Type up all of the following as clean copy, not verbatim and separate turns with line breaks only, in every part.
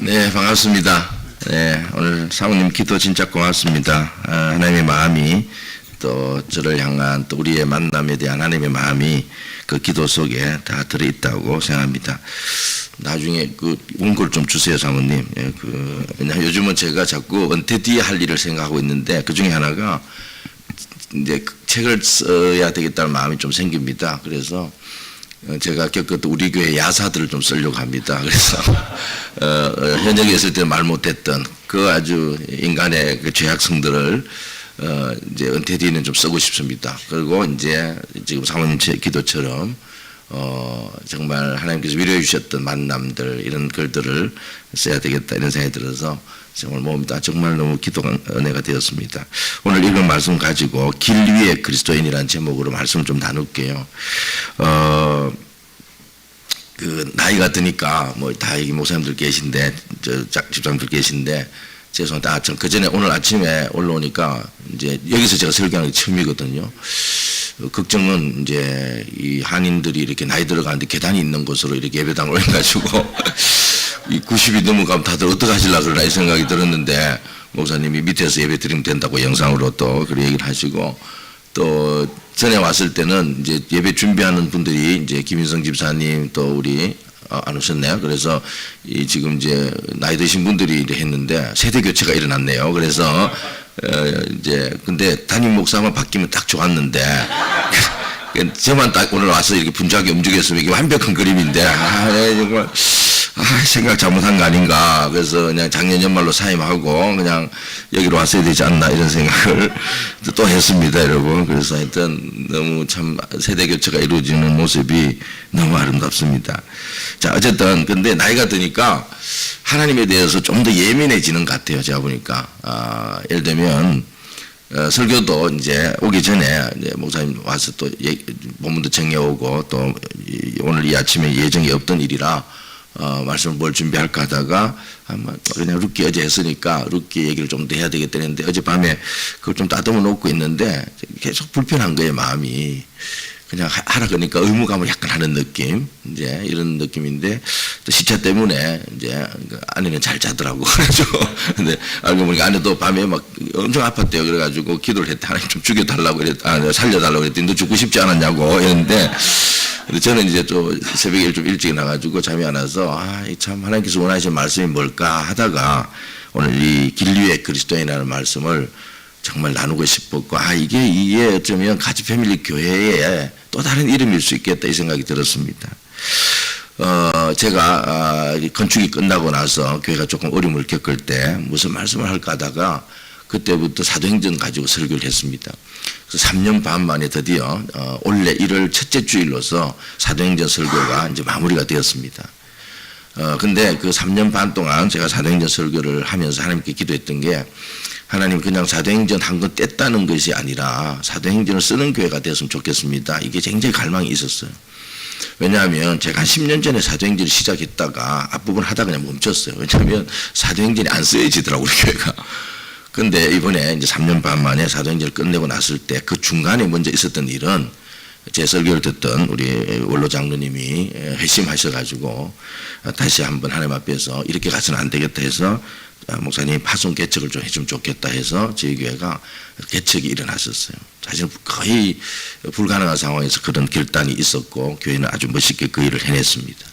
네, 반갑습니다. 네, 오늘 사모님 기도 진짜 고맙습니다. 하나님의 마음이 또 저를 향한 또 우리의 만남에 대한 하나님의 마음이 그 기도 속에 다 들어있다고 생각합니다. 나중에 그 원고를 좀 주세요, 사모님. 예, 왜냐하면 요즘은 제가 자꾸 은퇴 뒤에 할 일을 생각하고 있는데 그 중에 하나가 이제 책을 써야 되겠다는 마음이 좀 생깁니다. 그래서 제가 겪었던 우리 교회 야사들을 좀 쓰려고 합니다. 그래서 현역에 있을 때 말 못했던 그 아주 인간의 그 죄악성들을 이제 은퇴 뒤에는 좀 쓰고 싶습니다. 그리고 이제 지금 사모님 기도처럼 정말 하나님께서 위로해 주셨던 만남들 이런 글들을 써야 되겠다 이런 생각이 들어서 정말 모읍니다. 정말 너무 기도가 은혜가 되었습니다. 오늘 읽은 말씀 가지고 길 위의 그리스도인이라는 제목으로 말씀을 좀 나눌게요. 그 나이가 드니까 뭐 다 여기 목사님들 계신데 집사님들 계신데 죄송합니다. 전 그 전에 오늘 아침에 올라오니까 이제 여기서 제가 설교하는 게 처음이거든요. 걱정은 이제 이 한인들이 이렇게 나이 들어가는데 계단이 있는 곳으로 이렇게 예배당을 올려가지고 이 90이 넘어가면 다들 어떻게 하시려고 그러나 이 생각이 들었는데 목사님이 밑에서 예배 드리면 된다고 영상으로 또 그런 얘기를 하시고 또 전에 왔을 때는 이제 예배 준비하는 분들이 이제 김인성 집사님 또 우리 안 오셨네요. 그래서 이 지금 이제 나이 드신 분들이 이제 했는데 세대 교체가 일어났네요. 그래서 이제 근데 담임 목사만 바뀌면 딱 좋았는데 저만 딱 오늘 와서 이렇게 분주하게 움직였으면 이게 완벽한 그림인데 정말 생각 잘못한 거 아닌가. 그래서 그냥 작년 연말로 사임하고 그냥 여기로 왔어야 되지 않나 이런 생각을 또 했습니다, 여러분. 그래서 하여튼 너무 참 세대 교체가 이루어지는 모습이 너무 아름답습니다. 자, 어쨌든 근데 나이가 드니까 하나님에 대해서 좀 더 예민해지는 것 같아요. 제가 보니까 예를 들면 설교도 이제 오기 전에 이제 목사님 와서 또 본문도 정해오고 또 오늘 이 아침에 예정이 없던 일이라 말씀을 뭘 준비할까 하다가 아마 그냥 룻기 어제 했으니까 룻기 얘기를 좀 더 해야 되겠다 했는데 어젯밤에 그걸 좀 다듬어 놓고 있는데 계속 불편한 거예요, 마음이. 그냥 하라 그러니까 의무감을 약간 하는 느낌, 이제 이런 느낌인데 또 시차 때문에 이제 아내는 잘 자더라고. 그래가지고 근데 알고 보니까 아내도 밤에 막 엄청 아팠대요. 그래가지고 기도를 했다. 하나님 좀 죽여달라고 그랬다. 살려달라고 그랬더니 너 죽고 싶지 않았냐고 이랬는데 근데 저는 이제 또 새벽에 좀 일찍 나가지고 잠이 안 와서 참 하나님께서 원하시는 말씀이 뭘까 하다가 오늘 이 길 위의 그리스도인이라는 말씀을 정말 나누고 싶었고 이게 어쩌면 가지 패밀리 교회의 또 다른 이름일 수 있겠다 이 생각이 들었습니다. 제가 건축이 끝나고 나서 교회가 조금 어려움을 겪을 때 무슨 말씀을 할까 하다가 그때부터 사도행전 가지고 설교를 했습니다. 그래서 3년 반 만에 드디어 올해 1월 첫째 주일로서 사도행전 설교가 이제 마무리가 되었습니다. 근데 그 3년 반 동안 제가 사도행전 설교를 하면서 하나님께 기도했던 게 하나님 그냥 사도행전 한 권 뗐다는 것이 아니라 사도행전을 쓰는 교회가 되었으면 좋겠습니다. 이게 굉장히 갈망이 있었어요. 왜냐하면 제가 한 10년 전에 사도행전을 시작했다가 앞부분 하다 그냥 멈췄어요. 왜냐하면 사도행전이 안 쓰여지더라고요, 우리 교회가. 근데 이번에 이제 3년 반 만에 사도행전을 끝내고 났을 때 그 중간에 먼저 있었던 일은 제 설교를 듣던 우리 원로 장로님이 회심하셔가지고 다시 한번 하나님 앞에서 이렇게 가서는 안 되겠다 해서 목사님 파송 개척을 좀 해주면 좋겠다 해서 저희 교회가 개척이 일어났었어요. 사실 거의 불가능한 상황에서 그런 결단이 있었고 교회는 아주 멋있게 그 일을 해냈습니다.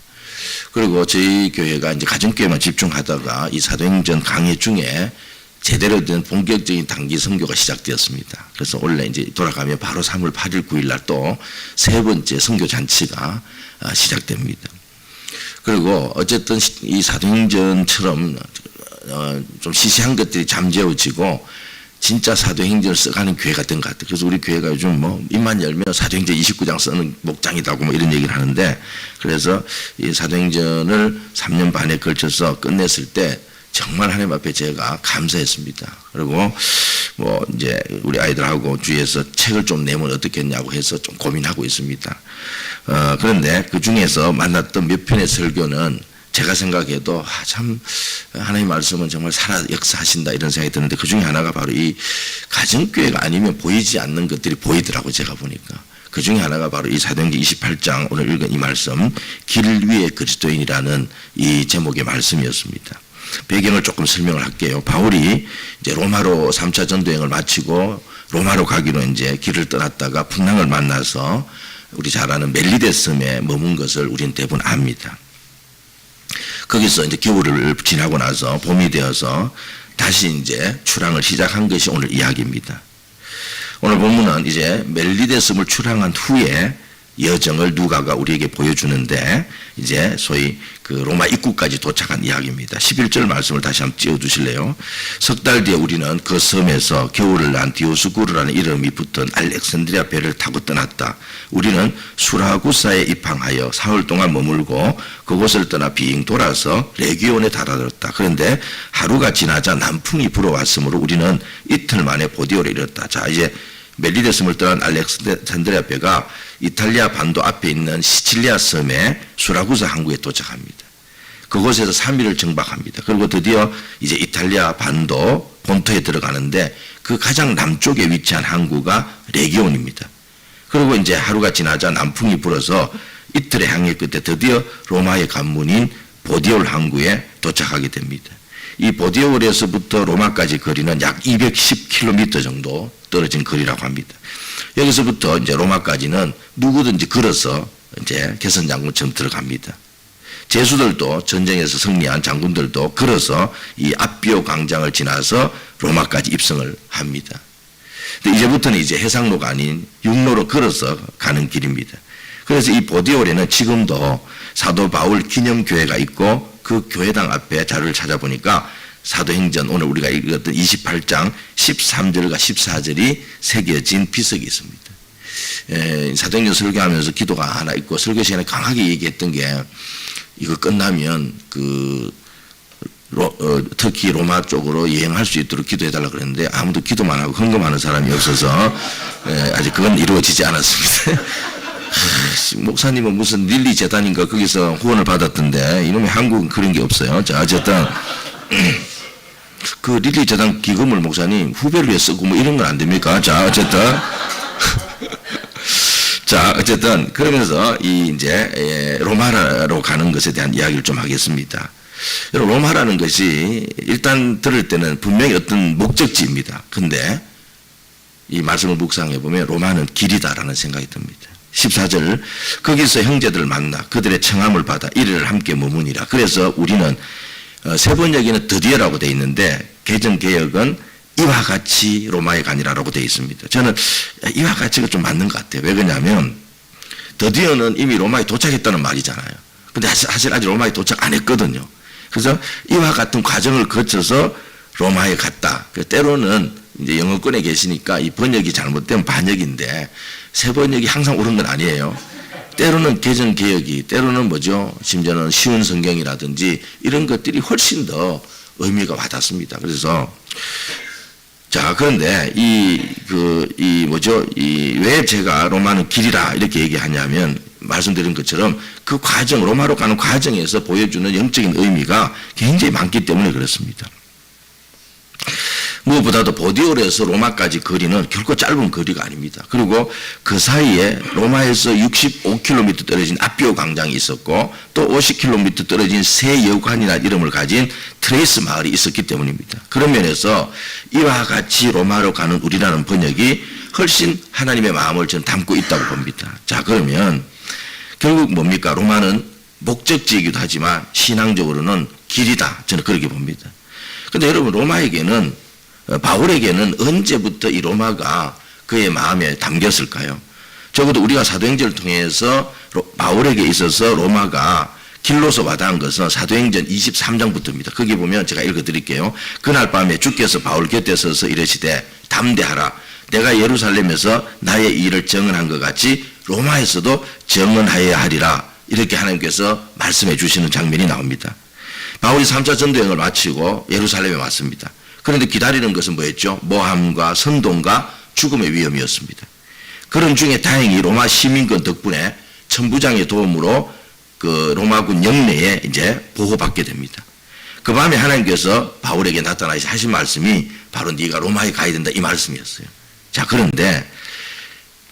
그리고 저희 교회가 이제 가정교회만 집중하다가 이 사도행전 강의 중에 제대로 된 본격적인 단기 선교가 시작되었습니다. 그래서 원래 이제 돌아가면 바로 3월 8일 9일 날 또 세 번째 선교 잔치가 시작됩니다. 그리고 어쨌든 이 사도행전처럼 좀 시시한 것들이 잠재워지고 진짜 사도행전을 써가는 교회가 된 것 같아요. 그래서 우리 교회가 요즘 뭐 입만 열면 사도행전 29장 쓰는 목장이다고 뭐 이런 얘기를 하는데 그래서 이 사도행전을 3년 반에 걸쳐서 끝냈을 때 정말 하나님 앞에 제가 감사했습니다. 그리고 뭐 이제 우리 아이들하고 주위에서 책을 좀 내면 어떻겠냐고 해서 좀 고민하고 있습니다. 그런데 그 중에서 만났던 몇 편의 설교는 제가 생각해도 참 하나님의 말씀은 정말 살아 역사하신다 이런 생각이 드는데 그 중에 하나가 바로 이 가정교회가 아니면 보이지 않는 것들이 보이더라고요. 제가 보니까. 그 중에 하나가 바로 이 사도행전 28장 오늘 읽은 이 말씀 길 위의 그리스도인이라는 이 제목의 말씀이었습니다. 배경을 조금 설명을 할게요. 바울이 이제 로마로 3차 전도여행을 마치고 로마로 가기로 이제 길을 떠났다가 풍랑을 만나서 우리 잘 아는 멜리데 섬에 머문 것을 우리는 대부분 압니다. 거기서 이제 겨울을 지나고 나서 봄이 되어서 다시 이제 출항을 시작한 것이 오늘 이야기입니다. 오늘 본문은 이제 멜리데 섬을 출항한 후에 여정을 누가가 우리에게 보여주는데 이제 소위 그 로마 입구까지 도착한 이야기입니다. 11절 말씀을 다시 한번 띄워주실래요? 석 달 뒤에 우리는 그 섬에서 겨울을 난 디오스쿠르라는 이름이 붙은 알렉산드리아 배를 타고 떠났다. 우리는 수라구사에 입항하여 사흘 동안 머물고 그곳을 떠나 빙 돌아서 레기온에 달아들었다. 그런데 하루가 지나자 남풍이 불어왔으므로 우리는 이틀 만에 보디오에 이르렀다. 자, 이제 멜리데 섬을 떠난 알렉산드리아 배가 이탈리아 반도 앞에 있는 시칠리아 섬의 수라구사 항구에 도착합니다. 그곳에서 3일을 정박합니다. 그리고 드디어 이제 이탈리아 반도 본토에 들어가는데 그 가장 남쪽에 위치한 항구가 레기온입니다. 그리고 이제 하루가 지나자 남풍이 불어서 이틀의 항해 끝에 드디어 로마의 관문인 보디올 항구에 도착하게 됩니다. 이 보디올에서부터 로마까지 거리는 약 210km 정도 떨어진 거리라고 합니다. 여기서부터 이제 로마까지는 누구든지 걸어서 이제 개선장군처럼 들어갑니다. 제수들도 전쟁에서 승리한 장군들도 걸어서 이 아비오 광장을 지나서 로마까지 입성을 합니다. 근데 이제부터는 이제 해상로가 아닌 육로로 걸어서 가는 길입니다. 그래서 이 보디올에는 지금도 사도 바울 기념교회가 있고 그 교회당 앞에 자료를 찾아보니까 사도행전 오늘 우리가 읽었던 28장 13절과 14절이 새겨진 비석이 있습니다. 사도행전 설교하면서 기도가 하나 있고 설교 시간에 강하게 얘기했던 게 이거 끝나면 터키 로마 쪽으로 여행할 수 있도록 기도해달라 그랬는데 아무도 기도만 하고 헌금하는 사람이 없어서 아직 그건 이루어지지 않았습니다. 목사님은 무슨 릴리 재단인가 거기서 후원을 받았던데 이놈의 한국은 그런 게 없어요. 자, 어쨌든 그 릴리 재단 기금을 목사님 후배를 위해 쓰고 뭐 이런 건 안 됩니까? 자, 어쨌든 자, 어쨌든 그러면서 이 이제 로마로 가는 것에 대한 이야기를 좀 하겠습니다. 로마라는 것이 일단 들을 때는 분명히 어떤 목적지입니다. 근데 이 말씀을 묵상해 보면 로마는 길이다라는 생각이 듭니다. 14절 거기서 형제들을 만나 그들의 청함을 받아 일일을 함께 머무니라. 그래서 우리는 세 번역에는 드디어라고 되어 있는데 개정개역은 이와 같이 로마에 가니라라고 되어 있습니다. 저는 이와 같이가 좀 맞는 것 같아요. 왜 그러냐면 드디어는 이미 로마에 도착했다는 말이잖아요. 근데 사실 아직 로마에 도착 안 했거든요. 그래서 이와 같은 과정을 거쳐서 로마에 갔다. 때로는 이제 영어권에 계시니까 이 번역이 잘못되면 반역인데 새 번역이 항상 옳은 건 아니에요. 때로는 개정개역이, 때로는 뭐죠? 심지어는 쉬운 성경이라든지 이런 것들이 훨씬 더 의미가 와닿습니다. 그래서 자, 그런데 왜 제가 로마는 길이라 이렇게 얘기하냐면 말씀드린 것처럼 그 과정, 로마로 가는 과정에서 보여주는 영적인 의미가 굉장히 많기 때문에 그렇습니다. 무엇보다도 보디올에서 로마까지 거리는 결코 짧은 거리가 아닙니다. 그리고 그 사이에 로마에서 65km 떨어진 아비오 광장이 있었고 또 50km 떨어진 새 여관이라는 이름을 가진 트레이스 마을이 있었기 때문입니다. 그런 면에서 이와 같이 로마로 가는 우리라는 번역이 훨씬 하나님의 마음을 저는 담고 있다고 봅니다. 자, 그러면 결국 뭡니까? 로마는 목적지이기도 하지만 신앙적으로는 길이다. 저는 그렇게 봅니다. 그런데 여러분 바울에게는 언제부터 이 로마가 그의 마음에 담겼을까요? 적어도 우리가 사도행전을 통해서 바울에게 있어서 로마가 길로서 와닿은 것은 사도행전 23장부터입니다. 거기 보면 제가 읽어드릴게요. 그날 밤에 주께서 바울 곁에 서서 이르시되 담대하라. 내가 예루살렘에서 나의 일을 증언한 것 같이 로마에서도 증언하여야 하리라. 이렇게 하나님께서 말씀해 주시는 장면이 나옵니다. 바울이 3차 전도여행을 마치고 예루살렘에 왔습니다. 그런데 기다리는 것은 뭐였죠? 모함과 선동과 죽음의 위험이었습니다. 그런 중에 다행히 로마 시민권 덕분에 천부장의 도움으로 그 로마군 영내에 이제 보호받게 됩니다. 그 밤에 하나님께서 바울에게 나타나셔서 하신 말씀이 바로 네가 로마에 가야 된다 이 말씀이었어요. 자, 그런데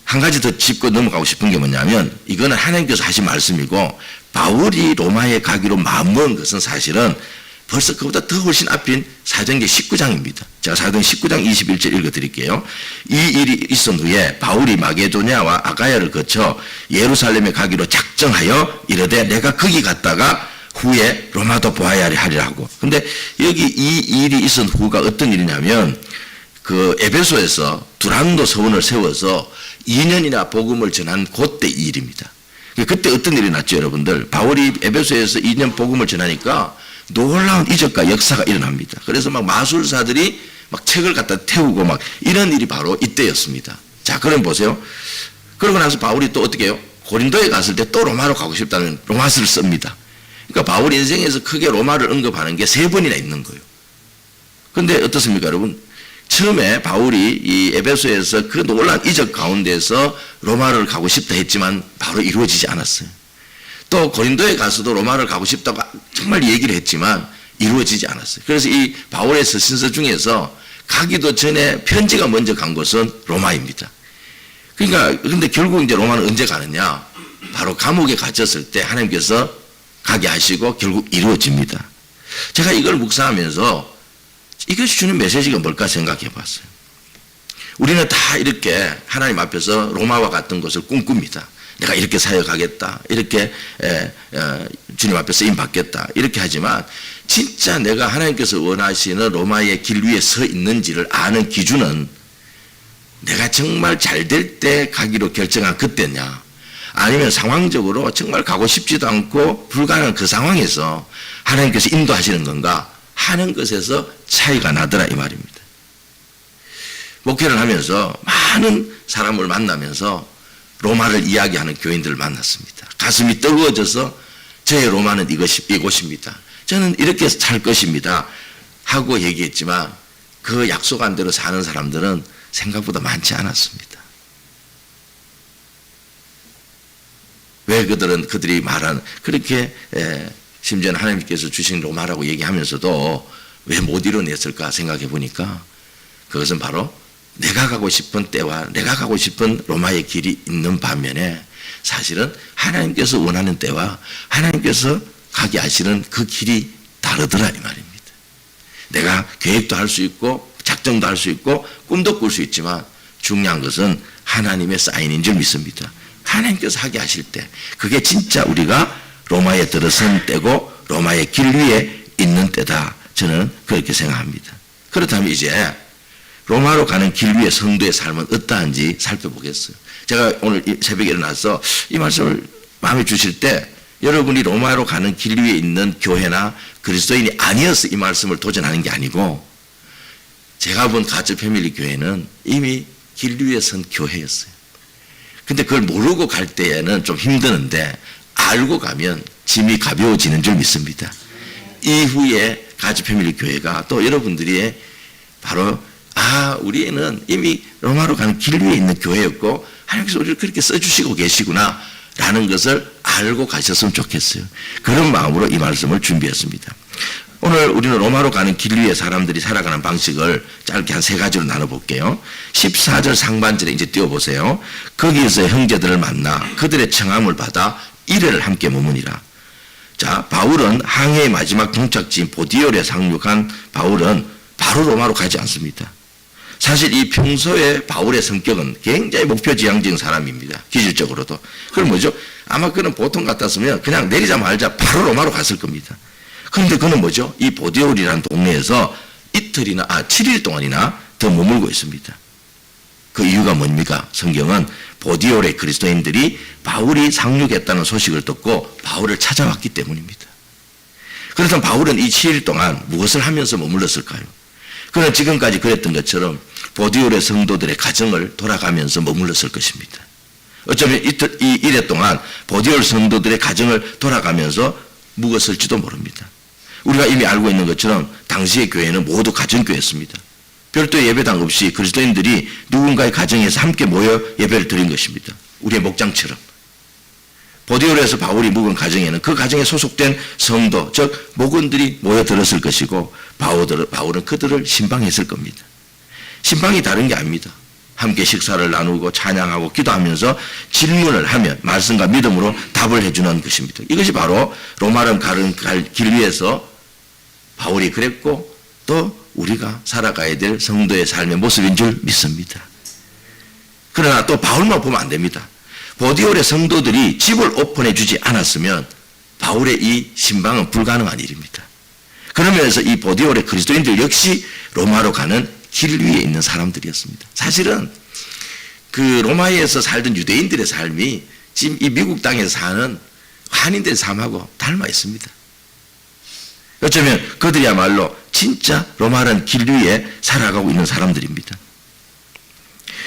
한 가지 더 짚고 넘어가고 싶은 게 뭐냐면 이거는 하나님께서 하신 말씀이고 바울이 로마에 가기로 마음먹은 것은 사실은 벌써 그보다 더 훨씬 앞인 사도행전 19장입니다. 제가 사도행전 19장 21절 읽어드릴게요. 이 일이 있은 후에 바울이 마게도냐와 아가야를 거쳐 예루살렘에 가기로 작정하여 이르되 내가 거기 갔다가 후에 로마도 보아야 하리라 하고. 근데 여기 이 일이 있은 후가 어떤 일이냐면 그 에베소에서 두란노 서원을 세워서 2년이나 복음을 전한 그때 일입니다. 그때 어떤 일이 났죠, 여러분들? 바울이 에베소에서 2년 복음을 전하니까 놀라운 이적과 역사가 일어납니다. 그래서 막 마술사들이 막 책을 갖다 태우고 막 이런 일이 바로 이때였습니다. 자, 그럼 보세요. 그러고 나서 바울이 또 어떻게 해요? 고린도에 갔을 때 또 로마로 가고 싶다는 로마서를 씁니다. 그러니까 바울 인생에서 크게 로마를 언급하는 게 3번이나 있는 거예요. 근데 어떻습니까, 여러분? 처음에 바울이 이 에베소에서 그 놀라운 이적 가운데서 로마를 가고 싶다 했지만 바로 이루어지지 않았어요. 또 고린도에 가서도 로마를 가고 싶다고 정말 얘기를 했지만 이루어지지 않았어요. 그래서 이 바울의 서신서 중에서 가기도 전에 편지가 먼저 간 곳은 로마입니다. 그러니까 근데 결국 이제 로마는 언제 가느냐? 바로 감옥에 갇혔을 때 하나님께서 가게 하시고 결국 이루어집니다. 제가 이걸 묵상하면서 이것이 주는 메시지가 뭘까 생각해 봤어요. 우리는 다 이렇게 하나님 앞에서 로마와 같은 것을 꿈꿉니다. 내가 이렇게 사역하겠다. 이렇게 주님 앞에 쓰임 받겠다. 이렇게 하지만 진짜 내가 하나님께서 원하시는 로마의 길 위에 서 있는지를 아는 기준은 내가 정말 잘 될 때 가기로 결정한 그때냐, 아니면 상황적으로 정말 가고 싶지도 않고 불가능한 그 상황에서 하나님께서 인도하시는 건가 하는 것에서 차이가 나더라 이 말입니다. 목회를 하면서 많은 사람을 만나면서 로마를 이야기하는 교인들을 만났습니다. 가슴이 뜨거워져서 저의 로마는 이곳입니다. 저는 이렇게 살 것입니다. 하고 얘기했지만 그 약속한 대로 사는 사람들은 생각보다 많지 않았습니다. 왜 그들이 말한 그렇게 심지어는 하나님께서 주신 로마라고 얘기하면서도 왜 못 이뤄냈을까 생각해 보니까 그것은 바로 내가 가고 싶은 때와 내가 가고 싶은 로마의 길이 있는 반면에 사실은 하나님께서 원하는 때와 하나님께서 가게 하시는 그 길이 다르더라 이 말입니다. 내가 계획도 할 수 있고 작정도 할 수 있고 꿈도 꿀 수 있지만 중요한 것은 하나님의 사인인 줄 믿습니다. 하나님께서 하게 하실 때 그게 진짜 우리가 로마에 들어선 때고 로마의 길 위에 있는 때다. 저는 그렇게 생각합니다. 그렇다면 이제 로마로 가는 길 위에 성도의 삶은 어떠한지 살펴보겠어요. 제가 오늘 새벽에 일어나서 이 말씀을 마음에 주실 때 여러분이 로마로 가는 길 위에 있는 교회나 그리스도인이 아니어서 이 말씀을 도전하는 게 아니고 제가 본 가즈 패밀리 교회는 이미 길 위에 선 교회였어요. 근데 그걸 모르고 갈 때에는 좀 힘드는데 알고 가면 짐이 가벼워지는 줄 믿습니다. 이후에 가즈 패밀리 교회가 또 여러분들이 바로 우리는 이미 로마로 가는 길 위에 있는 교회였고 하나님께서 우리를 그렇게 써주시고 계시구나 라는 것을 알고 가셨으면 좋겠어요. 그런 마음으로 이 말씀을 준비했습니다. 오늘 우리는 로마로 가는 길 위에 사람들이 살아가는 방식을 짧게 한 3가지로 나눠볼게요. 14절 상반절에 이제 띄워보세요. 거기에서 형제들을 만나 그들의 청함을 받아 1회를 함께 머무니라. 자, 바울은 항해의 마지막 종착지인 보디올에 상륙한 바울은 바로 로마로 가지 않습니다. 사실 이 평소에 바울의 성격은 굉장히 목표지향적인 사람입니다. 기질적으로도. 그럼 뭐죠? 아마 그는 보통 같았으면 그냥 내리자마자 바로 로마로 갔을 겁니다. 그런데 그는 뭐죠? 이 보디올이라는 동네에서 7일 동안이나 더 머물고 있습니다. 그 이유가 뭡니까? 성경은 보디올의 그리스도인들이 바울이 상륙했다는 소식을 듣고 바울을 찾아왔기 때문입니다. 그렇다면 바울은 이 7일 동안 무엇을 하면서 머물렀을까요? 그는 지금까지 그랬던 것처럼 보디올의 성도들의 가정을 돌아가면서 머물렀을 것입니다. 어쩌면 이 일해 동안 보디올 성도들의 가정을 돌아가면서 묵었을지도 모릅니다. 우리가 이미 알고 있는 것처럼 당시의 교회는 모두 가정교회였습니다. 별도의 예배당 없이 그리스도인들이 누군가의 가정에서 함께 모여 예배를 드린 것입니다. 우리의 목장처럼. 보디올에서 바울이 묵은 가정에는 그 가정에 소속된 성도, 즉 목원들이 모여들었을 것이고 바울은 그들을 신방했을 겁니다. 신방이 다른 게 아닙니다. 함께 식사를 나누고 찬양하고 기도하면서 질문을 하면 말씀과 믿음으로 답을 해주는 것입니다. 이것이 바로 로마로 가는 길 위에서 바울이 그랬고 또 우리가 살아가야 될 성도의 삶의 모습인 줄 믿습니다. 그러나 또 바울만 보면 안 됩니다. 보디올의 성도들이 집을 오픈해 주지 않았으면 바울의 이 신방은 불가능한 일입니다. 그러면서 이 보디올의 그리스도인들 역시 로마로 가는 길 위에 있는 사람들이었습니다. 사실은 그 로마에서 살던 유대인들의 삶이 지금 이 미국 땅에서 사는 한인들의 삶하고 닮아 있습니다. 어쩌면 그들이야말로 진짜 로마라는 길 위에 살아가고 있는 사람들입니다.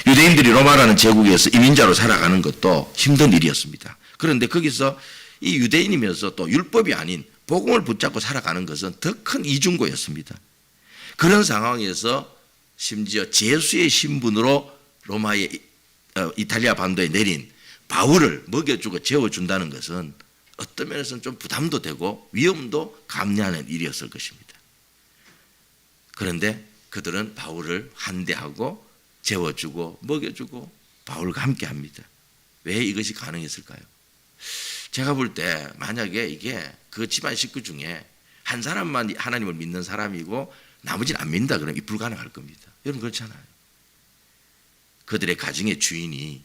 유대인들이 로마라는 제국에서 이민자로 살아가는 것도 힘든 일이었습니다. 그런데 거기서 이 유대인이면서 또 율법이 아닌 복음을 붙잡고 살아가는 것은 더 큰 이중고였습니다. 그런 상황에서 심지어 제수의 신분으로 로마의 이탈리아 반도에 내린 바울을 먹여주고 재워준다는 것은 어떤 면에서는 좀 부담도 되고 위험도 감내하는 일이었을 것입니다. 그런데 그들은 바울을 환대하고 재워주고 먹여주고 바울과 함께합니다. 왜 이것이 가능했을까요? 제가 볼 때 만약에 이게 그 집안 식구 중에 한 사람만 하나님을 믿는 사람이고 나머지는 안 믿는다 그러면 불가능할 겁니다. 여러분 그렇잖아요. 그들의 가정의 주인이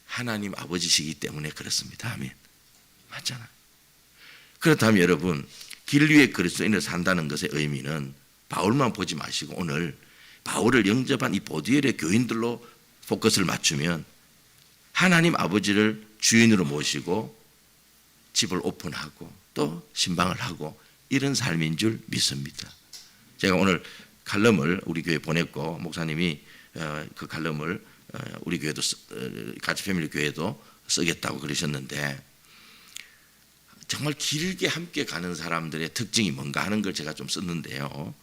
하나님 아버지시기 때문에 그렇습니다. 아멘. 맞잖아요. 그렇다면 여러분 길 위에 그리스도인을 산다는 것의 의미는 바울만 보지 마시고 오늘 바울을 영접한 이 보디엘의 교인들로 포커스를 맞추면 하나님 아버지를 주인으로 모시고 집을 오픈하고 또 신방을 하고 이런 삶인 줄 믿습니다. 제가 오늘 칼럼을 우리 교회에 보냈고 목사님이 그 칼럼을 우리 교회도 가치 패밀리 교회도 쓰겠다고 그러셨는데 정말 길게 함께 가는 사람들의 특징이 뭔가 하는 걸 제가 좀 썼는데요.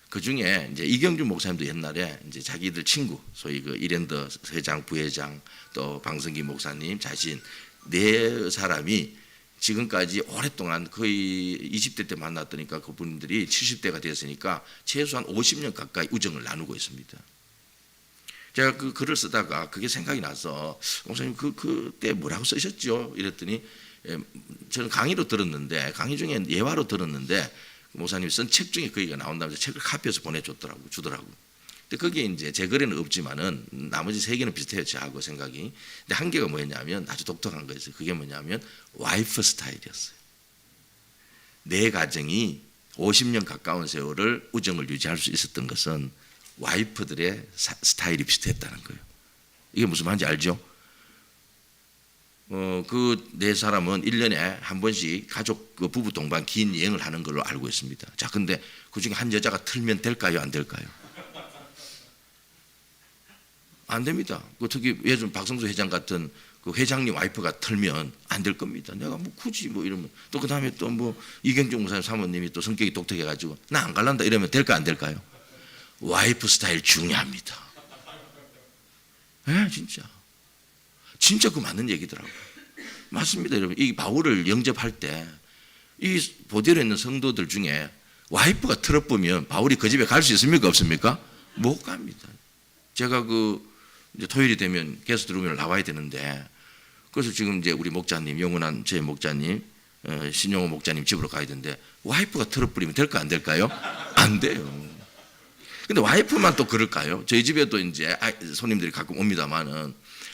그 중에 이제 이경준 목사님도 옛날에 이제 자기들 친구, 소위 그 이랜더 회장, 부회장, 또 방성기 목사님 자신 네 사람이 지금까지 오랫동안 거의 20대 때 만났더니까 그분들이 70대가 되었으니까 최소한 50년 가까이 우정을 나누고 있습니다. 제가 그 글을 쓰다가 그게 생각이 나서 목사님 그때 뭐라고 쓰셨죠? 이랬더니 저는 강의로 들었는데 강의 중에 예화로 들었는데 목사님이 쓴 책 중에 거기가 나온다면서 책을 카피해서 주더라고. 근데 거기에 이제 제 글에는 없지만은 나머지 세 개는 비슷해요, 저하고 생각이. 근데 한 개가 뭐였냐면 아주 독특한 거였어요. 그게 뭐냐면 와이프 스타일이었어요. 내 가정이 50년 가까운 세월을 우정을 유지할 수 있었던 것은 와이프들의 스타일이 비슷했다는 거예요. 이게 무슨 말인지 알죠? 그 네 사람은 1년에 한 번씩 가족 그 부부 동반 긴 여행을 하는 걸로 알고 있습니다. 자, 근데 그 중에 한 여자가 틀면 될까요? 안 될까요? 안 됩니다. 특히 예전 박성수 회장 같은 그 회장님 와이프가 틀면 안 될 겁니다. 내가 뭐 굳이 뭐 이러면 또 그 다음에 또 뭐 이경종 목사님 사모님이 또 성격이 독특해가지고 나 안 갈란다 이러면 될까 안 될까요? 와이프 스타일 중요합니다. 예, 진짜 그 맞는 얘기더라고요. 맞습니다, 여러분. 이 바울을 영접할 때 이 보디올에 있는 성도들 중에 와이프가 틀어보면 바울이 그 집에 갈 수 있습니까? 없습니까? 못 갑니다. 제가 이제 토요일이 되면 게스트룸을 나와야 되는데 그래서 지금 이제 우리 목자님, 영원한 제 목자님, 신용호 목자님 집으로 가야 되는데 와이프가 틀어버리면 될까 안 될까요? 안 돼요. 근데 와이프만 또 그럴까요? 저희 집에도 이제 손님들이 가끔 옵니다만은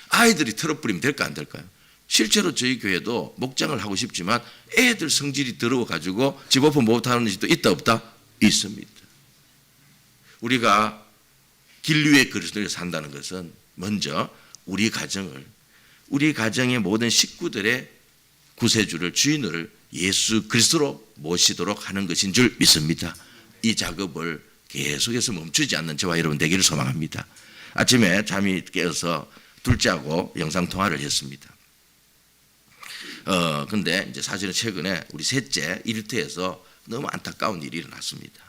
아이들이 틀어버리면 될까 안 될까요? 실제로 저희 교회도 목장을 하고 싶지만 애들 성질이 더러워가지고 집 오픈 못하는 집도 있다 없다? 있습니다. 우리가 길 위에 그리스도를 산다는 것은 먼저 우리 가정의 모든 식구들의 구세주를 주인을 예수 그리스도로 모시도록 하는 것인 줄 믿습니다. 이 작업을 계속해서 멈추지 않는 저와 여러분 되기를 소망합니다. 아침에 잠이 깨어서 둘째하고 영상통화를 했습니다. 근데 이제 사실은 최근에 우리 셋째 일터에서 너무 안타까운 일이 일어났습니다.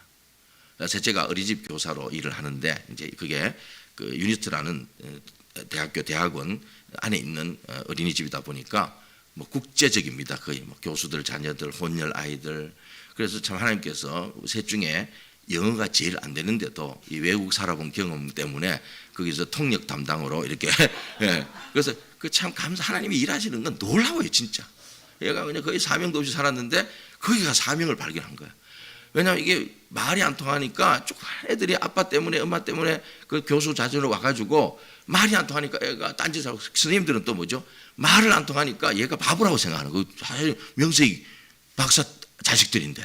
셋째가 어린이집 교사로 일을 하는데 이제 그게 그 유니트라는 대학원 안에 있는 어린이집이다 보니까 뭐 국제적입니다. 거의 뭐 교수들 자녀들 혼혈 아이들. 그래서 참 하나님께서 셋 중에 영어가 제일 안 되는데도 이 외국 살아본 경험 때문에 거기서 통역 담당으로 이렇게 예. 그래서 그 참 하나님이 일하시는 건 놀라워요, 진짜. 얘가 그냥 거의 사명도 없이 살았는데 거기가 사명을 발견한 거야. 왜냐하면 이게 말이 안 통하니까 쭉 애들이 아빠 때문에 엄마 때문에 그 교수 자전으로 와가지고 말이 안 통하니까 애가 딴짓하고, 선생님들은 또 뭐죠? 말을 안 통하니까 얘가 바보라고 생각하는 거. 사실 명색이 박사 자식들인데.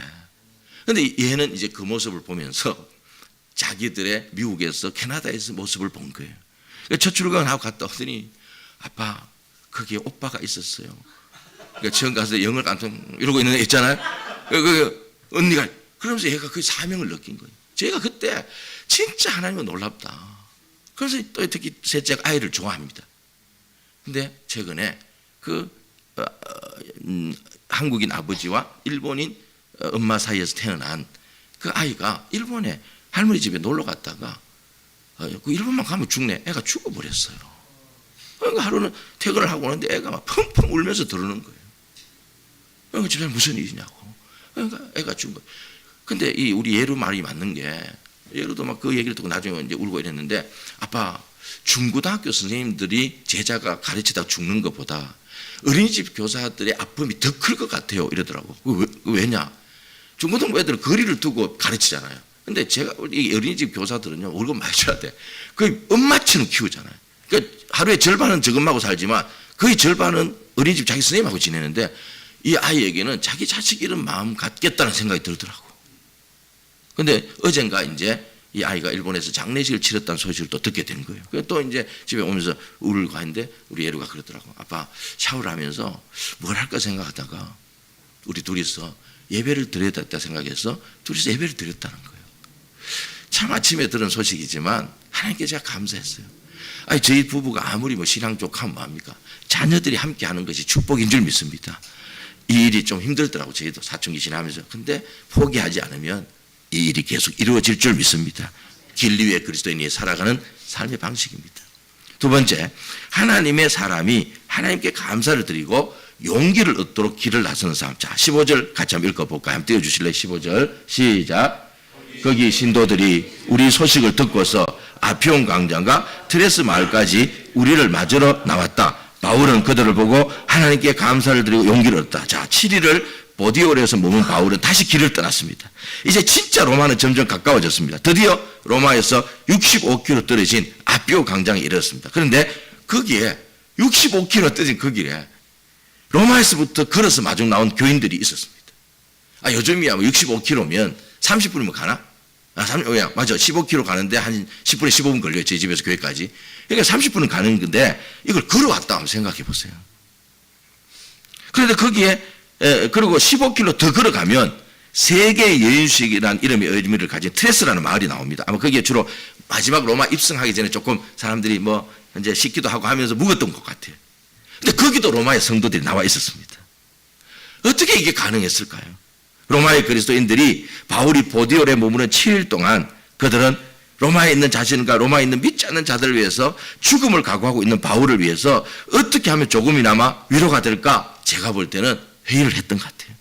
근데 얘는 이제 그 모습을 보면서 자기들의 미국에서 캐나다에서 모습을 본 거예요. 첫 출근하고 갔다 오더니 아빠 거기에 오빠가 있었어요. 그러니까 처음 가서 영어를 안 통 이러고 있는 애 있잖아요. 그 언니가 그러면서 얘가 그 사명을 느낀 거예요. 제가 그때 진짜 하나님은 놀랍다. 그래서 또 특히 셋째 아이를 좋아합니다. 근데 최근에 한국인 아버지와 일본인 엄마 사이에서 태어난 그 아이가 일본에 할머니 집에 놀러 갔다가 그 일본만 가면 죽네. 애가 죽어버렸어요. 그러니까 하루는 퇴근을 하고 오는데 애가 막 펑펑 울면서 들어오는 거예요. 그러니까 집에 무슨 일이냐고. 그러니까 애가 죽은 거예요. 근데 이 우리 예루 말이 맞는 게, 예루도 막 그 얘기를 듣고 나중에 이제 울고 이랬는데, 아빠 중고등학교 선생님들이 제자가 가르치다가 죽는 것보다 어린이집 교사들의 아픔이 더 클 것 같아요 이러더라고. 왜냐? 중고등부 애들은 거리를 두고 가르치잖아요. 근데 제가 이 어린이집 교사들은요 월급 많이 줘야 돼. 거의 엄마처럼 키우잖아요. 그러니까 하루에 절반은 저금하고 살지만 거의 절반은 어린이집 자기 선생님하고 지내는데, 이 아이에게는 자기 자식 이런 마음 갖겠다는 생각이 들더라고. 근데 어젠가 이제 이 아이가 일본에서 장례식을 치렀다는 소식을 또 듣게 된 거예요. 또 이제 집에 오면서 울고 하는데 우리 예루가 그러더라고. 아빠 샤워를 하면서 뭘 할까 생각하다가 우리 둘이서 예배를 드려야 겠다 생각해서 둘이서 예배를 드렸다는 거예요. 참 아침에 들은 소식이지만 하나님께 제가 감사했어요. 아니 저희 부부가 아무리 뭐 신앙 족하면 뭐합니까? 자녀들이 함께 하는 것이 축복인 줄 믿습니다. 이 일이 좀 힘들더라고 저희도 사춘기 지나면서. 근데 포기하지 않으면 이 일이 계속 이루어질 줄 믿습니다. 길 위에 그리스도인이 살아가는 삶의 방식입니다. 두 번째, 하나님의 사람이 하나님께 감사를 드리고 용기를 얻도록 길을 나서는 사람. 자, 15절 같이 한번 읽어볼까요? 한번 띄워주실래요? 15절 시작. 거기 신도들이 우리 소식을 듣고서 아피온 광장과 트레스 마을까지 우리를 맞으러 나왔다. 바울은 그들을 보고 하나님께 감사를 드리고 용기를 얻었다. 자, 7일을 보디올에서 머문 바울은 다시 길을 떠났습니다. 이제 진짜 로마는 점점 가까워졌습니다. 드디어 로마에서 65km 떨어진 아피오 광장에 이르렀습니다. 그런데 거기에 65km 떨어진 그 길에 로마에서부터 걸어서 마중 나온 교인들이 있었습니다. 요즘이야 뭐 65km면 30분이면 가나? 맞아. 15km 가는데 한 10분에 15분 걸려요. 제 집에서 교회까지. 그러니까 30분은 가는 건데 이걸 걸어왔다 한번 생각해 보세요. 그런데 거기에 그리고 15km 더 걸어가면 세계 여인식이라는 이름의 의미를 가진 트레스라는 마을이 나옵니다. 아마 거기에 주로 마지막 로마 입성하기 전에 조금 사람들이 뭐 이제 씻기도 하고 하면서 묵었던 것 같아요. 근데 거기도 로마의 성도들이 나와 있었습니다. 어떻게 이게 가능했을까요? 로마의 그리스도인들이 바울이 보디올에 머무는 7일 동안 그들은 로마에 있는 자신과 로마에 있는 믿지 않는 자들을 위해서 죽음을 각오하고 있는 바울을 위해서 어떻게 하면 조금이나마 위로가 될까? 제가 볼 때는 회의를 했던 것 같아요.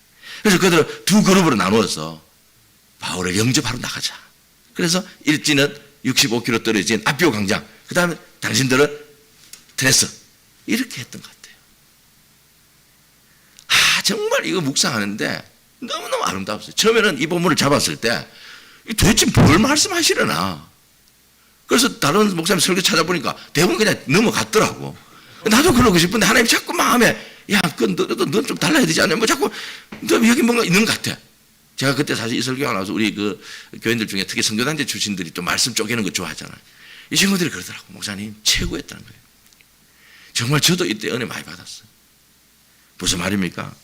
그래서 그들은 두 그룹으로 나누어서 바울을 영접하러 나가자. 그래서 일지는 65km 떨어진 아피오 광장, 그 다음에 당신들은 트레스, 이렇게 했던 것 같아요. 정말 이거 묵상하는데 너무너무 아름다웠어요. 처음에는 이 본문을 잡았을 때 도대체 뭘 말씀하시려나. 그래서 다른 목사님 설교 찾아보니까 대부분 그냥 넘어갔더라고. 나도 그러고 싶은데 하나님 자꾸 마음에 넌 좀 달라야 되지 않냐? 뭐 자꾸 너 여기 뭔가 있는 것 같아. 제가 그때 사실 이 설교가 나와서 우리 그 교인들 중에 특히 선교단체 출신들이 또 말씀 쪼개는 거 좋아하잖아요. 이 친구들이 그러더라고. 목사님 최고였다는 거예요. 정말 저도 이때 은혜 많이 받았어요. 무슨 말입니까?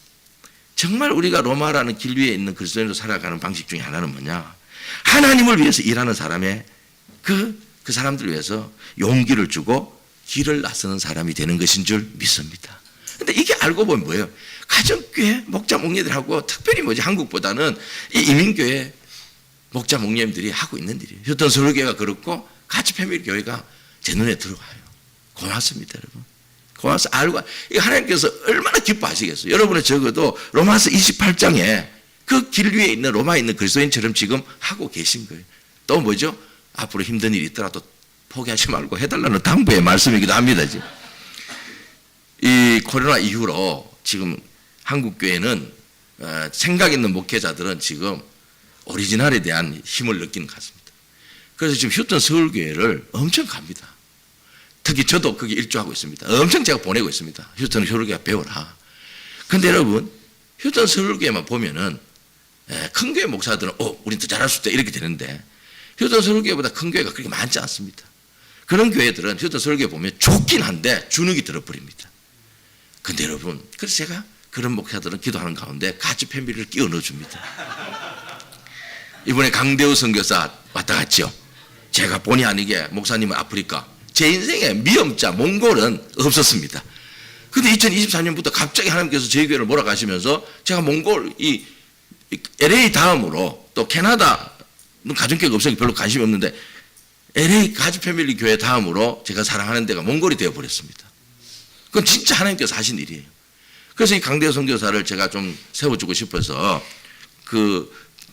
정말 우리가 로마라는 길 위에 있는 그리스도인으로 살아가는 방식 중에 하나는 뭐냐? 하나님을 위해서 일하는 사람의 그 사람들을 위해서 용기를 주고 길을 나서는 사람이 되는 것인 줄 믿습니다. 근데 이게 알고 보면 뭐예요? 가정교회 목자 목녀들하고 특별히 뭐지 한국보다는 이 이민교회 목자 목녀님들이 하고 있는 일이에요. 휴턴 서울교회가 그렇고 같이 패밀리 교회가 제 눈에 들어와요. 고맙습니다, 여러분. 고마워서 알고, 이거 하나님께서 얼마나 기뻐하시겠어요. 여러분은 적어도 로마서 28장에 그 길 위에 있는 로마에 있는 그리스도인처럼 지금 하고 계신 거예요. 또 뭐죠? 앞으로 힘든 일이 있더라도 포기하지 말고 해달라는 당부의 말씀이기도 합니다. 이 코로나 이후로 지금 한국교회는 생각 있는 목회자들은 지금 오리지널에 대한 힘을 느끼는 것 같습니다. 그래서 지금 휴턴 서울교회를 엄청 갑니다. 특히 저도 거기 일조하고 있습니다. 엄청 제가 보내고 있습니다. 휴턴 서울교회 배워라. 근데 여러분, 휴턴 서울교회만 보면은 큰 교회 목사들은 우린 더 잘할 수 있다 이렇게 되는데 휴턴 서울교회보다 큰 교회가 그렇게 많지 않습니다. 그런 교회들은 휴턴 서울교회 보면 좋긴 한데 주눅이 들어버립니다. 근데 여러분, 그래서 제가 그런 목사들은 기도하는 가운데 가치 패밀리를 끼워 넣어줍니다. 이번에 강대우 선교사 왔다 갔죠. 제가 본의 아니게 목사님은 아프리카, 제 인생에 미엄자 몽골은 없었습니다. 근데 2024년부터 갑자기 하나님께서 저희 교회를 몰아가시면서 제가 몽골 이 LA 다음으로 또 캐나다는 가정교회가 없으니 별로 관심이 없는데 LA 가지 패밀리 교회 다음으로 제가 사랑하는 데가 몽골이 되어버렸습니다. 그건 진짜 하나님께서 하신 일이에요. 그래서 이 강대호 선교사를 제가 좀 세워주고 싶어서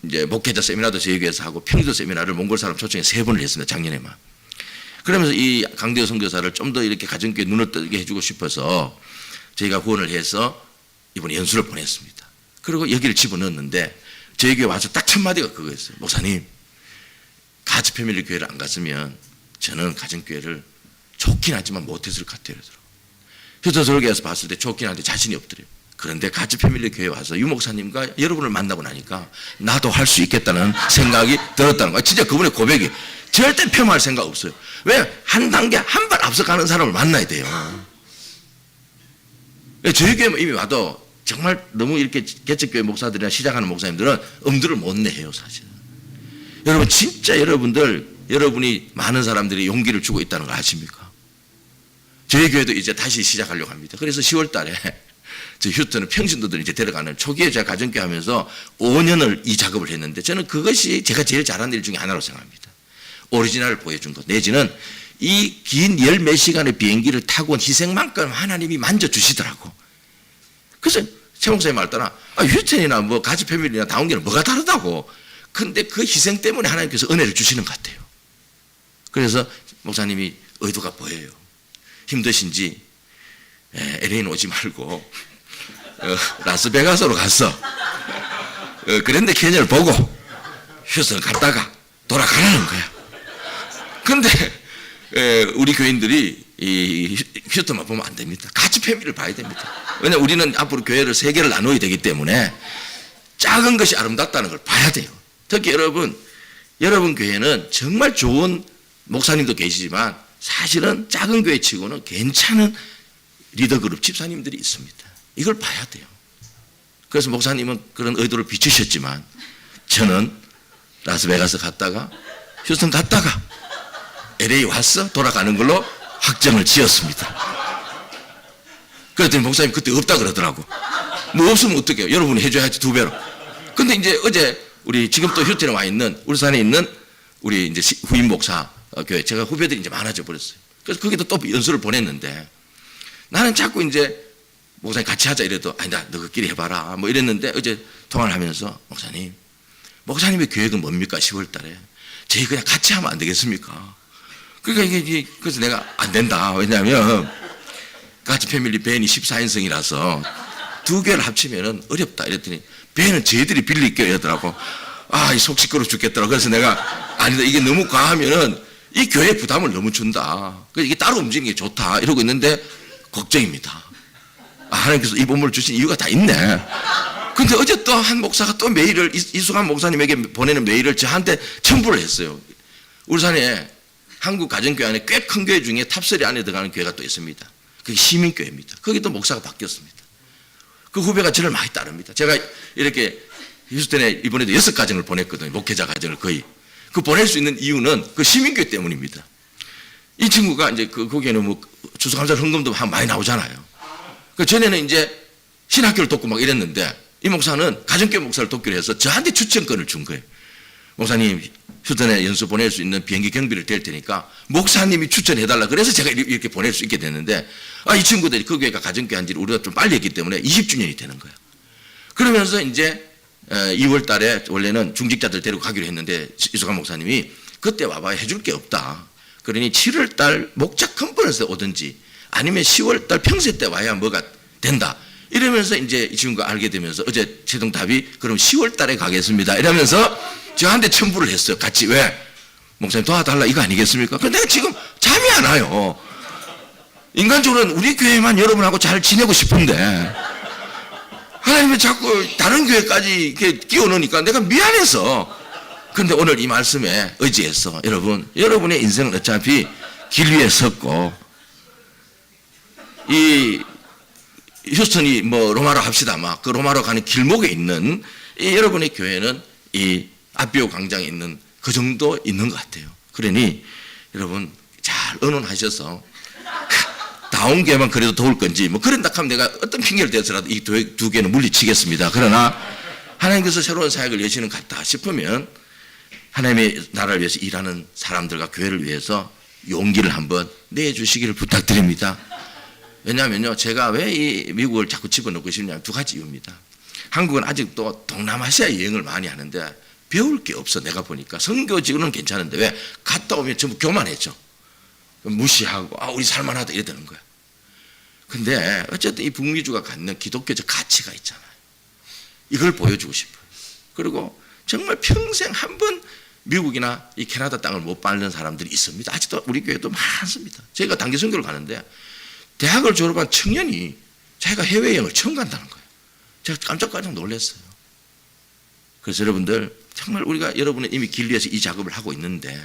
이제 목회자 세미나도 저희 교회에서 하고 평기도 세미나를 몽골 사람 초청해 3번을 했습니다. 작년에만. 그러면서 이 강대호 선교사를 좀 더 이렇게 가정교회 눈을 뜨게 해주고 싶어서 저희가 후원을 해서 이번에 연수를 보냈습니다. 그리고 여기를 집어넣었는데 저희 교회 와서 딱 첫 마디가 그거였어요. 목사님, 가지 패밀리 교회를 안 갔으면 저는 가정교회를 좋긴 하지만 못했을 것 같아요. 휴턴 서울교회에서 봤을 때 좋긴 한데 자신이 없더래요. 그런데 가지 패밀리 교회 와서 유 목사님과 여러분을 만나고 나니까 나도 할 수 있겠다는 생각이 들었다는 거예요. 진짜 그분의 고백이 절대 폄하할 생각 없어요. 왜? 한 단계 한 발 앞서가는 사람을 만나야 돼요. 저희 교회 이미 와도 정말 너무 이렇게 개척교회 목사들이나 시작하는 목사님들은 엄두를 못 내요, 사실은. 여러분, 진짜 여러분이 많은 사람들이 용기를 주고 있다는 걸 아십니까? 저희 교회도 이제 다시 시작하려고 합니다. 그래서 10월 달에 저 휴턴은 평신도들 이제 데려가는 초기에 제가 가정교회 하면서 5년을 이 작업을 했는데 저는 그것이 제가 제일 잘한 일 중에 하나로 생각합니다. 오리지널을 보여준 것. 내지는 이 긴 10몇 시간의 비행기를 타고 온 희생만큼 하나님이 만져주시더라고. 그래서 최 목사님 말 따라 휴턴이나 뭐 가지 패밀리나 다운교는 뭐가 다르다고. 근데 그 희생 때문에 하나님께서 은혜를 주시는 것 같아요. 그래서 목사님이 의도가 보여요. 힘드신지 LA는 오지 말고 라스베가스로 갔어. 그랜드 캐니언을 보고 휴턴 갔다가 돌아가라는 거야. 근데 우리 교인들이 이 휴턴만 보면 안 됩니다. 같이 패밀리를 봐야 됩니다. 왜냐하면 우리는 앞으로 교회를 3개를 나눠야 되기 때문에 작은 것이 아름답다는 걸 봐야 돼요. 특히 여러분 교회는 정말 좋은 목사님도 계시지만 사실은 작은 교회 치고는 괜찮은 리더그룹 집사님들이 있습니다. 이걸 봐야 돼요. 그래서 목사님은 그런 의도를 비추셨지만 저는 라스베가스 갔다가 휴턴 갔다가 LA 왔어 돌아가는 걸로 확정을 지었습니다. 그랬더니 목사님 그때 없다 그러더라고. 뭐 없으면 어떡해요? 여러분이 해줘야지 2배로. 근데 이제 어제 우리 지금 또 휴턴에 와 있는 울산에 있는 우리 이제 후임 목사 교회 제가 후배들이 이제 많아져 버렸어요. 그래서 거기도 또 연수를 보냈는데 나는 자꾸 이제 목사님 같이 하자 이래도 아니다 너희끼리 해봐라 뭐 이랬는데 어제 통화를 하면서 목사님의 계획은 뭡니까 10월 달에 저희 그냥 같이 하면 안 되겠습니까? 그러니까 이게 그래서 내가 안 된다. 왜냐하면 가지 패밀리 밴이 14인승이라서 2개를 합치면은 어렵다 이랬더니 밴은 저희들이 빌릴게요 이러더라고. 이 속 시끄러워 죽겠더라고. 그래서 내가 아니다 이게 너무 과하면은 이 교회 부담을 너무 준다. 그래서 이게 따로 움직이는 게 좋다 이러고 있는데 걱정입니다. 하나님께서 이 본문을 주신 이유가 다 있네. 근데 어제 또 한 목사가 또 메일을 이수관 목사님에게 보내는 메일을 저한테 첨부를 했어요. 울산에 한국 가정교회 안에 꽤 큰 교회 중에 탑3 안에 들어가는 교회가 또 있습니다. 그게 시민교회입니다. 거기 또 목사가 바뀌었습니다. 그 후배가 저를 많이 따릅니다. 제가 이렇게 휴스턴에 이번에도 6가정을 보냈거든요. 목회자 가정을 거의. 그 보낼 수 있는 이유는 그 시민교회 때문입니다. 이 친구가 이제 거기에는 뭐 추수감사 헌금도 많이 나오잖아요. 그 전에는 이제 신학교를 돕고 막 이랬는데 이 목사는 가정교회 목사를 돕기로 해서 저한테 추천권을 준 거예요. 목사님 휴턴에 연수 보낼 수 있는 비행기 경비를 댈 테니까 목사님이 추천해달라. 그래서 제가 이렇게 보낼 수 있게 됐는데 이 친구들이 그 교회가 가정교회 한 지를 우리가 좀 빨리 했기 때문에 20주년이 되는 거예요. 그러면서 이제 2월 달에 원래는 중직자들 데리고 가기로 했는데 이수관 목사님이 그때 와봐야 해줄 게 없다. 그러니 7월 달 목자 컨퍼런스에 오든지 아니면 10월 달 평세 때 와야 뭐가 된다. 이러면서 이제 이 친구가 알게 되면서 어제 최종 답이 그럼 10월 달에 가겠습니다. 이러면서 저한테 첨부를 했어요. 같이. 왜? 목사님 도와달라 이거 아니겠습니까? 근데 내가 지금 잠이 안 와요. 인간적으로는 우리 교회만 여러분하고 잘 지내고 싶은데 하나님이 자꾸 다른 교회까지 이렇게 끼워 넣으니까 내가 미안해서. 근데 오늘 이 말씀에 의지해서 여러분의 인생은 어차피 길 위에 섰고, 이 휴스턴이 뭐 로마로 합시다. 막 그 로마로 가는 길목에 있는 이 여러분의 교회는 이 아비오 광장에 있는 그 정도 있는 것 같아요. 그러니 여러분 잘 의논하셔서 나온 교회만 그래도 도울 건지 뭐 그런다 하면 내가 어떤 핑계를 대서라도 이 두 개는 물리치겠습니다. 그러나 하나님께서 새로운 사역을 여시는 것 같다 싶으면 하나님의 나라를 위해서 일하는 사람들과 교회를 위해서 용기를 한번 내주시기를 부탁드립니다. 왜냐하면요, 제가 왜 이 미국을 자꾸 집어넣고 싶냐면 두 가지 이유입니다. 한국은 아직도 동남아시아 여행을 많이 하는데 배울 게 없어. 내가 보니까 선교지는 괜찮은데 왜 갔다 오면 전부 교만해져. 무시하고 우리 살만하다 이래 되는 거야. 근데 어쨌든 이 북미주가 갖는 기독교적 가치가 있잖아요. 이걸 보여주고 싶어요. 그리고 정말 평생 한 번 미국이나 이 캐나다 땅을 못 밟는 사람들이 있습니다. 아직도 우리 교회도 많습니다. 저희가 단기 선교를 가는데 대학을 졸업한 청년이 자기가 해외여행을 처음 간다는 거예요. 제가 깜짝깜짝 놀랐어요. 그래서 여러분들 정말 우리가 여러분의 이미 길 위에서 이 작업을 하고 있는데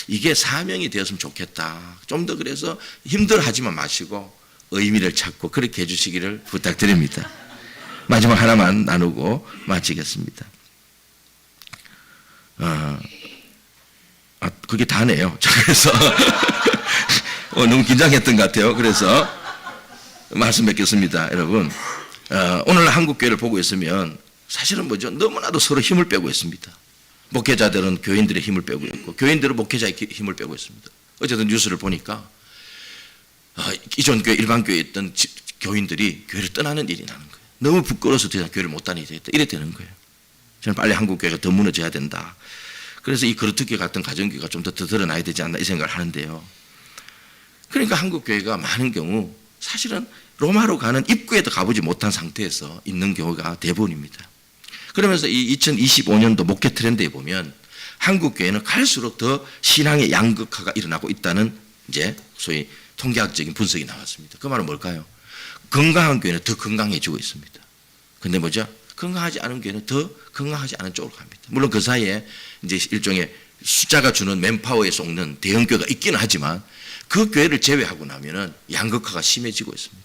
이게 사명이 되었으면 좋겠다. 좀 더 그래서 힘들어하지만 마시고 의미를 찾고 그렇게 해주시기를 부탁드립니다. 마지막 하나만 나누고 마치겠습니다. 그게 다네요. 그래서 너무 긴장했던 것 같아요. 그래서 말씀 뵙겠습니다. 여러분, 오늘 한국교회를 보고 있으면 사실은 뭐죠? 너무나도 서로 힘을 빼고 있습니다. 목회자들은 교인들의 힘을 빼고 있고 교인들은 목회자의 힘을 빼고 있습니다. 어쨌든 뉴스를 보니까 이전 교회 일반 교회에 있던 교인들이 교회를 떠나는 일이 나는 거예요. 너무 부끄러워서 더 이상 교회를 못 다니게 되겠다. 이래 되는 거예요. 저는 빨리 한국교회가 더 무너져야 된다. 그래서 이 그루트교 같은 가정교회가 좀 더 드러나야 되지 않나 이 생각을 하는데요. 그러니까 한국교회가 많은 경우 사실은 로마로 가는 입구에도 가보지 못한 상태에서 있는 경우가 대부분입니다. 그러면서 이 2025년도 목회 트렌드에 보면 한국교회는 갈수록 더 신앙의 양극화가 일어나고 있다는 이제 소위 통계학적인 분석이 나왔습니다. 그 말은 뭘까요? 건강한 교회는 더 건강해지고 있습니다. 근데 뭐죠? 건강하지 않은 교회는 더 건강하지 않은 쪽으로 갑니다. 물론 그 사이에 이제 일종의 숫자가 주는 맨파워에 속는 대형교회가 있기는 하지만 그 교회를 제외하고 나면은 양극화가 심해지고 있습니다.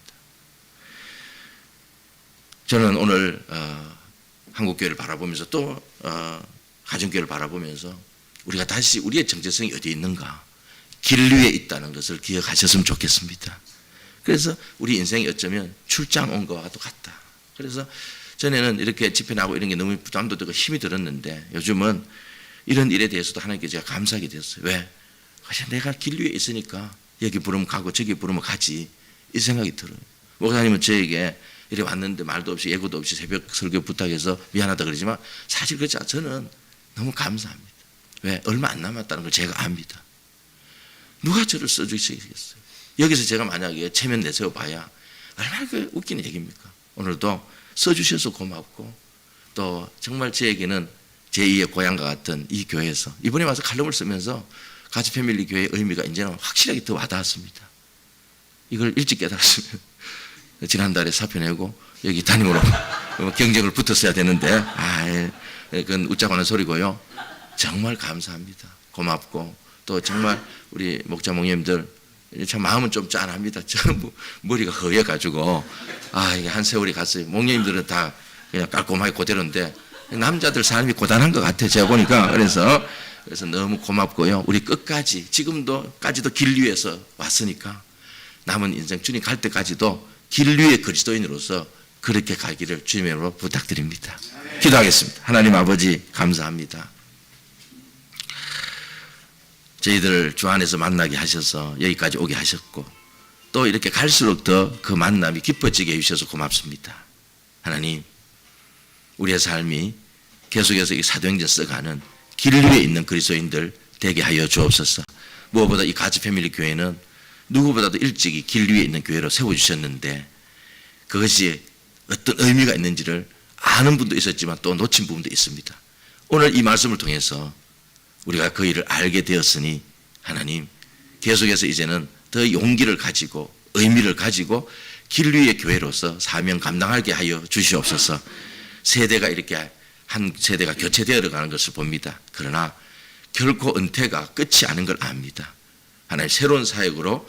저는 오늘 한국교회를 바라보면서 또 가정교회를 바라보면서 우리가 다시 우리의 정체성이 어디에 있는가, 길 위에 있다는 것을 기억하셨으면 좋겠습니다. 그래서 우리 인생이 어쩌면 출장 온 것과 같다. 그래서 전에는 이렇게 집회 나고 이런 게 너무 부담도 되고 힘이 들었는데 요즘은 이런 일에 대해서도 하나님께 제가 감사하게 됐어요. 왜? 내가 길 위에 있으니까 여기 부르면 가고 저기 부르면 가지 이 생각이 들어요. 목사님은 저에게 이렇게 왔는데 말도 없이 예고도 없이 새벽 설교 부탁해서 미안하다 그러지만 사실 그렇지 않아요. 저는 너무 감사합니다. 왜? 얼마 안 남았다는 걸 제가 압니다. 누가 저를 써주시겠어요? 여기서 제가 만약에 체면 내세워 봐야 얼마나 그 웃기는 얘기입니까? 오늘도 써주셔서 고맙고 또 정말 저에게는 제2의 고향과 같은 이 교회에서 이번에 와서 칼럼을 쓰면서 가치 패밀리 교회의 의미가 이제는 확실하게 더 와닿았습니다. 이걸 일찍 깨달았으면 지난달에 사표 내고 여기 담임으로 경쟁을 붙었어야 되는데 그건 웃자고 하는 소리고요. 정말 감사합니다. 고맙고 또 정말 우리 목자 목님들 참 마음은 좀 짠합니다. 전부 머리가 허여가지고 이게 한 세월이 갔어요. 목님들은 다 그냥 깔끔하게 그대로인데 남자들 삶이 고단한 것 같아요. 제가 보니까 그래서 너무 고맙고요. 우리 끝까지 지금도까지도 길 위에서 왔으니까 남은 인생 주님 갈 때까지도 길 위의 그리스도인으로서 그렇게 가기를 주님의 이름으로 부탁드립니다. 기도하겠습니다. 하나님 아버지 감사합니다. 저희들 주 안에서 만나게 하셔서 여기까지 오게 하셨고 또 이렇게 갈수록 더 그 만남이 깊어지게 해주셔서 고맙습니다. 하나님 우리의 삶이 계속해서 이 사도행전 써가는 길 위에 있는 그리스도인들 되게 하여 주옵소서. 무엇보다 이 가치 패밀리 교회는 누구보다도 일찍이 길 위에 있는 교회로 세워주셨는데 그것이 어떤 의미가 있는지를 아는 분도 있었지만 또 놓친 부분도 있습니다. 오늘 이 말씀을 통해서 우리가 그 일을 알게 되었으니 하나님 계속해서 이제는 더 용기를 가지고 의미를 가지고 길 위의 교회로서 사명 감당하게 하여 주시옵소서. 세대가 이렇게 한 세대가 교체되어 가는 것을 봅니다. 그러나 결코 은퇴가 끝이 아닌 걸 압니다. 하나님 새로운 사역으로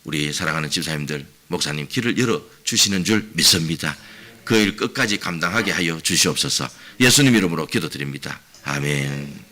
우리 사랑하는 집사님들, 목사님 길을 열어주시는 줄 믿습니다. 그 일 끝까지 감당하게 하여 주시옵소서. 예수님 이름으로 기도드립니다. 아멘.